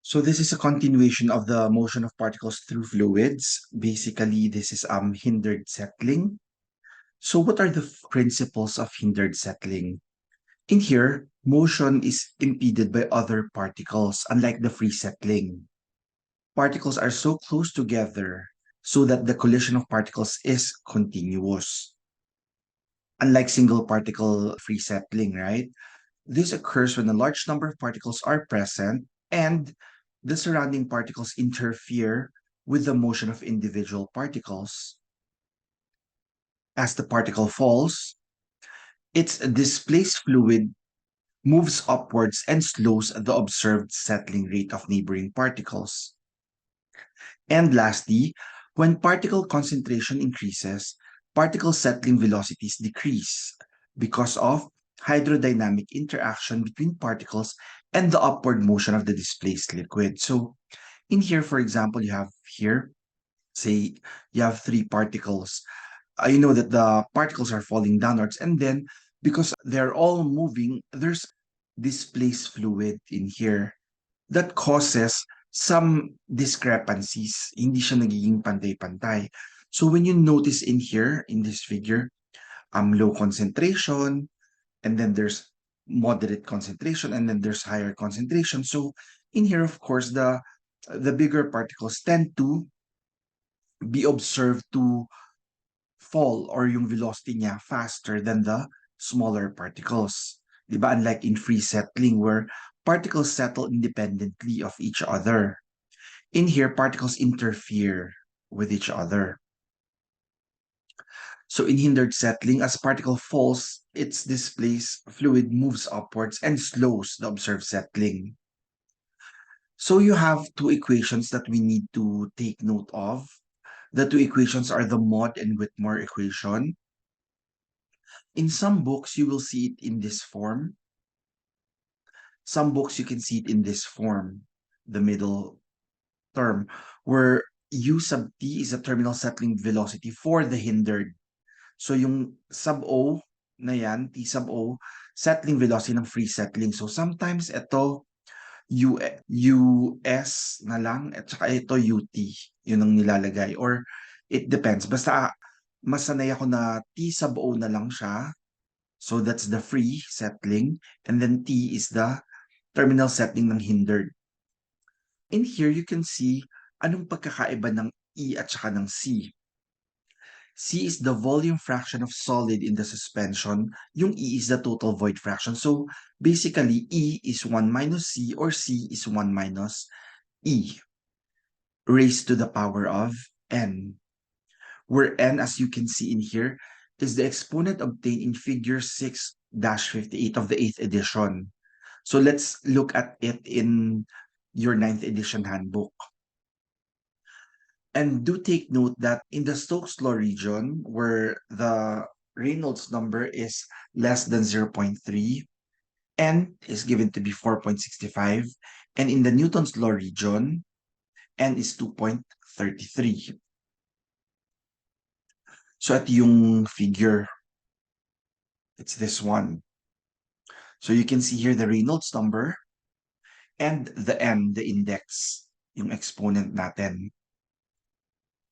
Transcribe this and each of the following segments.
So this is a continuation of the motion of particles through fluids. Basically, this is hindered settling. So what are the principles of hindered settling? In here, motion is impeded by other particles, unlike the free settling. Particles are so close together so that the collision of particles is continuous. Unlike single particle free settling, right? This occurs when a large number of particles are present and the surrounding particles interfere with the motion of individual particles. As the particle falls, its displaced fluid moves upwards and slows the observed settling rate of neighboring particles. And lastly, when particle concentration increases, particle settling velocities decrease because of hydrodynamic interaction between particles and the upward motion of the displaced liquid. So in here, for example, you have here, say you have three particles. You know that the particles are falling downwards, and then because they're all moving, there's displaced fluid in here that causes some discrepancies. Hindi siya nagiging pantay-pantay. So when you notice in here, in this figure, low concentration, and then there's moderate concentration, and then there's higher concentration. So in here, of course, the bigger particles tend to be observed to fall or yung velocity niya faster than the smaller particles. Diba? Unlike in free settling where particles settle independently of each other. In here, particles interfere with each other. So in hindered settling, as particle falls, its displaced fluid moves upwards and slows the observed settling. So you have two equations that we need to take note of. The two equations are the Mott and Whitmore equation. In some books, you will see it in this form. Some books, you can see it in this form, the middle term, where U sub t is a terminal settling velocity for the hindered. So yung sub O na yan, T sub O, settling velocity ng free settling. So sometimes ito, US na lang, at saka ito UT, yun ang nilalagay. Or it depends. Basta mas sanay ako na T sub O na lang siya. So that's the free settling. And then T is the terminal settling ng hindered. In here, you can see anong pagkakaiba ng E at saka ng C. C is the volume fraction of solid in the suspension. Yung E is the total void fraction. So basically, E is 1 minus C or C is 1 minus E raised to the power of N. Where N, as you can see in here, is the exponent obtained in figure 6-58 of the 8th edition. So let's look at it in your 9th edition handbook. And do take note that in the Stokes law region, where the Reynolds number is less than 0.3, N is given to be 4.65, and in the Newton's law region, N is 2.33. So at yung figure, it's this one. So you can see here the Reynolds number and the N, the index, yung exponent natin.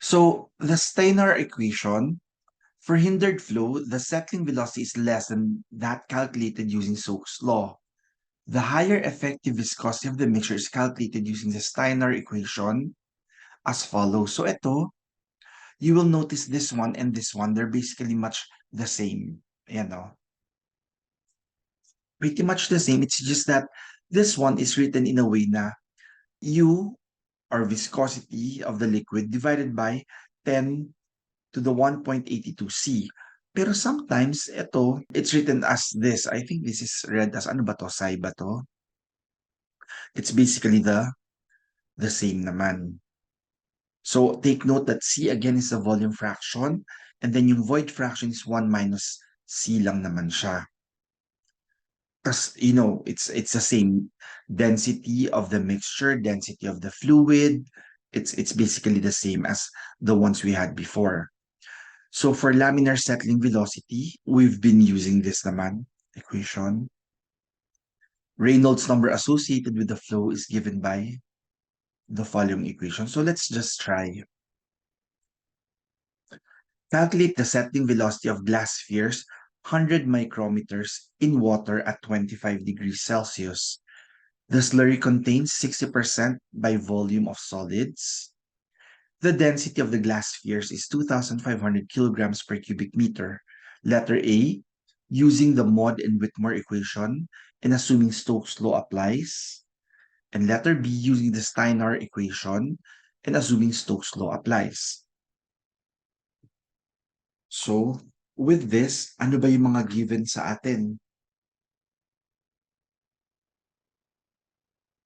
So the Steiner equation, for hindered flow, the settling velocity is less than that calculated using Stokes' law. The higher effective viscosity of the mixture is calculated using the Steiner equation as follows. So ito, you will notice this one and this one, they're basically much the same. Ayan o. Pretty much the same. It's just that this one is written in a way na U, or viscosity of the liquid, divided by 10 to the 1.82 C. Pero sometimes, ito, it's written as this. I think this is read as, ano ba to? Psi ba to? It's basically the same naman. So, take note that C again is the volume fraction, and then yung void fraction is 1 minus C lang naman siya. Because, you know, it's the same density of the mixture, density of the fluid. It's basically the same as the ones we had before. So for laminar settling velocity, we've been using this naman equation. Reynolds number associated with the flow is given by the following equation. So let's just try. Calculate the settling velocity of glass spheres 100 micrometers in water at 25 degrees Celsius. The slurry contains 60% by volume of solids. The density of the glass spheres is 2,500 kilograms per cubic meter. Letter A, using the Maude and Whitmore equation and assuming Stokes' law applies. And letter B, using the Steiner equation and assuming Stokes' law applies. So, with this, ano ba yung mga given sa atin?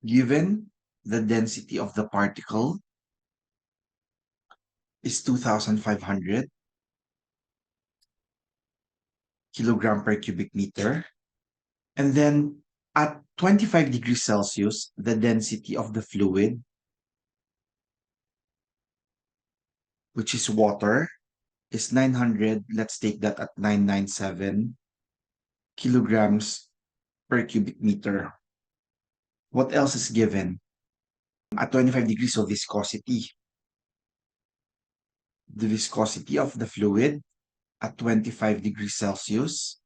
Given the density of the particle is 2,500 kilogram per cubic meter. And then at 25 degrees Celsius, the density of the fluid, which is water, is 900. Let's take that at 997 kilograms per cubic meter. What else is given? At 25 degrees, so viscosity. The viscosity of the fluid at 25 degrees Celsius,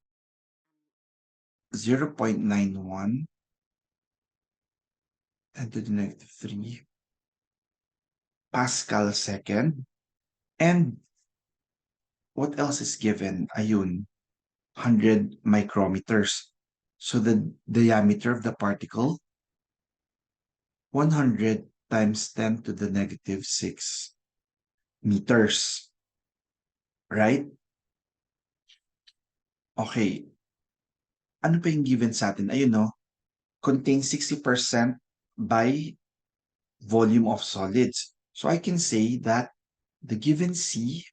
0.91 10 to the negative 3 Pascal second. And what else is given? Ayun, 100 micrometers. So the diameter of the particle, 100 times 10 to the negative 6 meters. Right? Okay. Ano pa yung given sa atin? Ayun, no? Contains 60% by volume of solids. So I can say that the given C,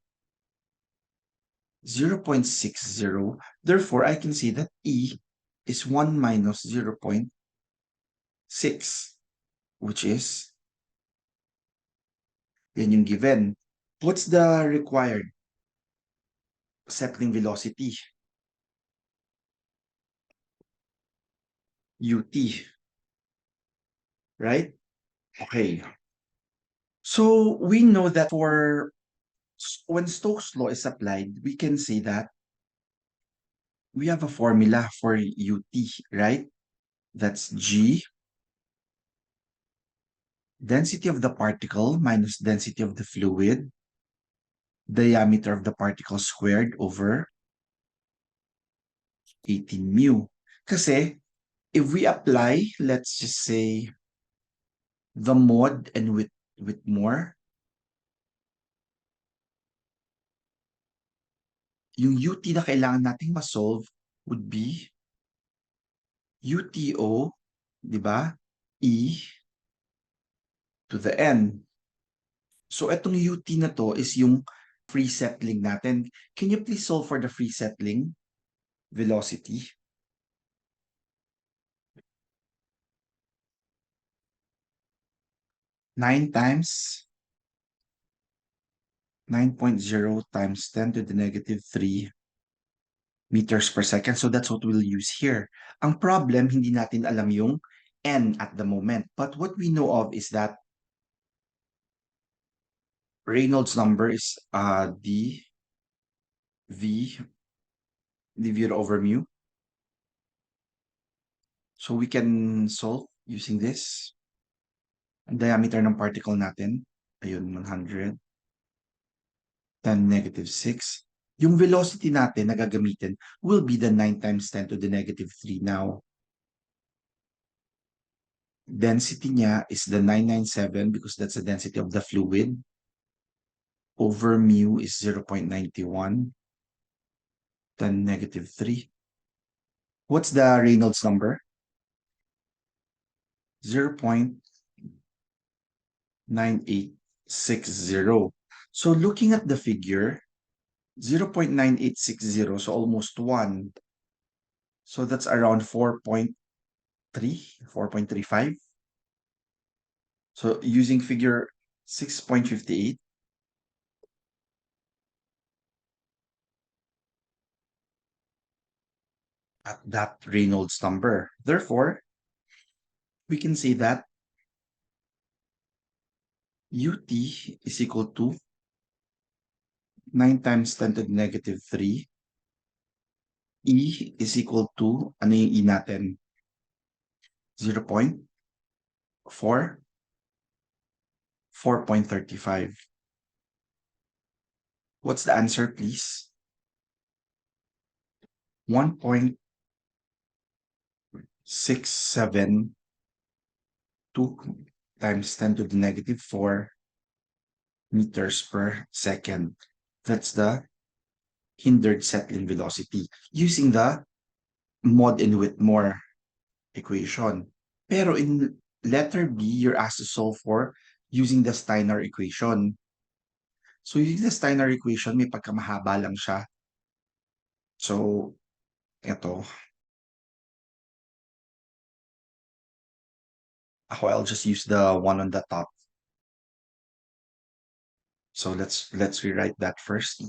0.60. Therefore, I can say that E is 1 minus 0.6, which is, yan yung given. What's the required settling velocity? UT, right? Okay. So we know that for when Stokes' law is applied, we can say that we have a formula for UT, right? That's G, density of the particle minus density of the fluid, diameter of the particle squared over 18 mu. Kasi if we apply, let's just say, the Maude and with more, yung UT na kailangan nating ma-solve would be UTO, di ba? E to the N. So itong UT na to is yung free settling natin. Can you please solve for the free settling velocity? Nine times 9.0 times 10 to the negative 3 meters per second. So that's what we'll use here. Ang problem, hindi natin alam yung N at the moment. But what we know of is that Reynolds number is d v divided over mu. So we can solve using this. Ang diameter ng particle natin, ayun, 100. 10 negative 6. Yung velocity natin na gagamitin will be the 9 times 10 to the negative 3 now. Density niya is the 997 because that's the density of the fluid. Over mu is 0.91. 10 negative 3. What's the Reynolds number? 0.9860. So looking at the figure, 0.9860, so almost 1. So that's around 4.3, 4.35. So using figure 6.58, at that Reynolds number. Therefore, we can say that ut is equal to 9 times 10 to the negative 3. E is equal to, ano yung E natin? 0.4, 4.35. What's the answer, please? 1.672 times 10 to the negative 4 meters per second. That's the hindered settling velocity using the Mod and Whitmore equation. Pero in letter B, you're asked to solve for using the Steiner equation. So using the Steiner equation, may pagkamahaba lang siya. So, ito. I'll just use the one on the top. So let's rewrite that first.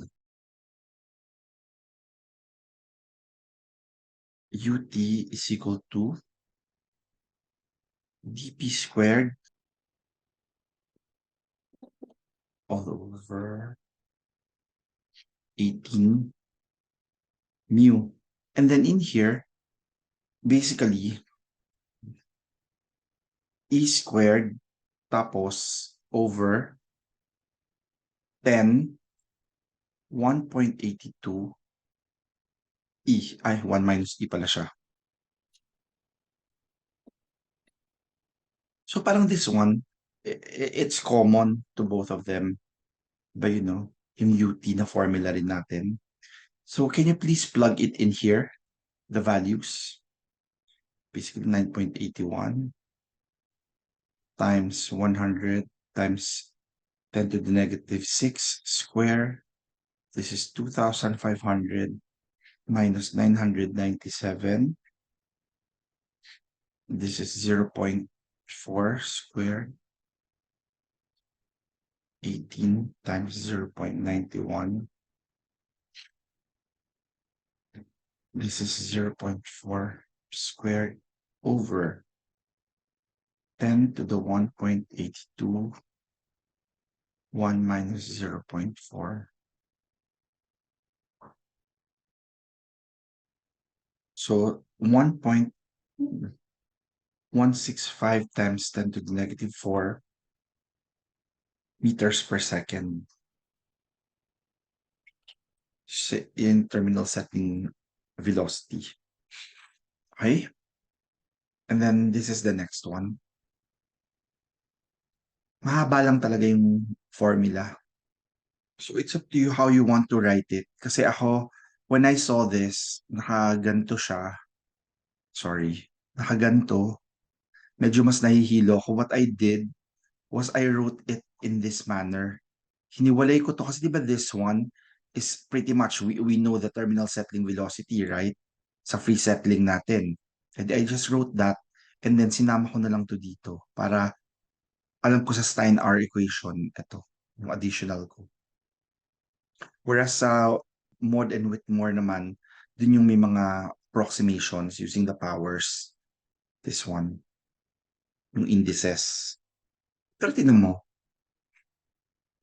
Ut is equal to dp squared all over 18 mu. And then in here, basically, e squared tapos over 10, 1.82 e. Ay, 1 minus e pala siya. So parang this one, it's common to both of them. But yung ut na formula rin natin. So can you please plug it in here, the values? Basically 9.81 times 100 times 10 to the negative 6 square. This is 2,500 minus 997. This is 0.4 squared. 18 times 0.91. This is 0.4 squared over 10 to the 1.82. 1 minus 0.4. So 1.165 times 10 to the negative 4 meters per second in terminal setting velocity. Okay? And then this is the next one. Mahaba lang talaga yung formula. So it's up to you how you want to write it. Kasi ako, when I saw this, nakaganto siya. Sorry. Nakaganto. Medyo mas nahihilo ako. What I did was I wrote it in this manner. Hiniwalay ko to kasi di ba this one is pretty much, we know the terminal settling velocity, right? Sa free settling natin. And I just wrote that and then sinama ko na lang to dito para alam ko sa Stein-R equation, ito, yung additional ko. Whereas sa Mod and Whitmore naman, dun yung may mga approximations using the powers. This one, yung indices. Pero tinan mo,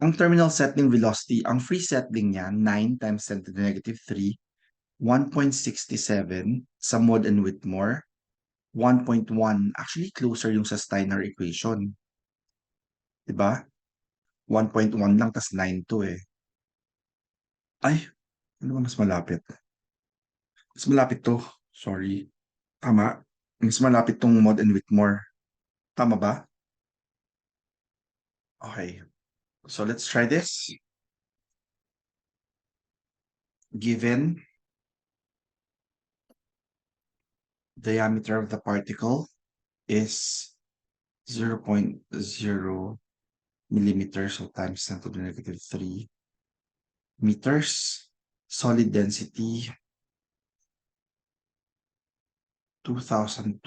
ang terminal settling velocity, ang free settling niya, 9 times 10 to the negative 3, 1.67 sa Mod and Whitmore, 1.1. Actually, closer yung sa Steiner equation. Diba? 1.1 lang, tas 9 to eh. Ay, ano ba mas malapit? Mas malapit to. Sorry. Tama. Mas malapit tong Mod and Whitmore. Tama ba? Okay. So let's try this. Given diameter of the particle is 0.0 millimeters, so times 10 to the negative 3 meters. Solid density 2002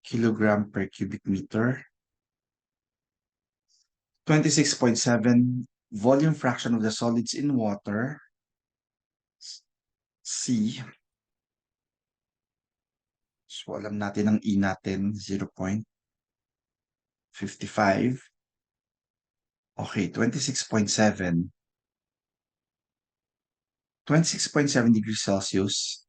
kilogram per cubic meter. 26.7 volume fraction of the solids in water. C. So alam natin ang E natin, 0.55. Okay, 26.7 degrees Celsius.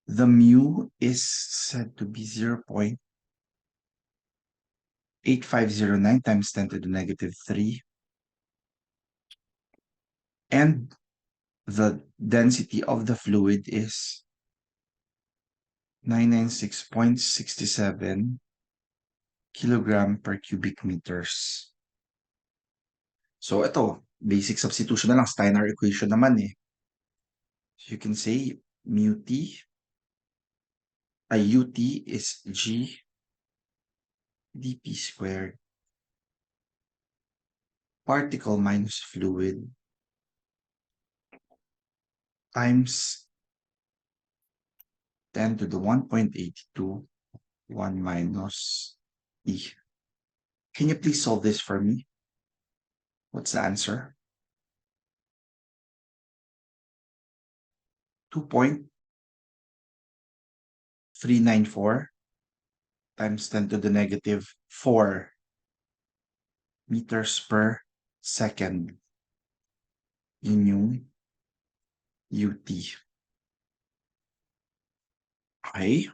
The mu is said to be 0.8509 times 10 to the negative 3. And the density of the fluid is 996.67 kilogram per cubic meters. So ito, basic substitution na lang, Steiner equation naman eh. So you can say mu t, ut is g dp squared, particle minus fluid, times 10 to the 1.82, 1 minus e. Can you please solve this for me? What's the answer? 2.394 times 10 to the negative 4 meters per second. Yun yung ut. Okay?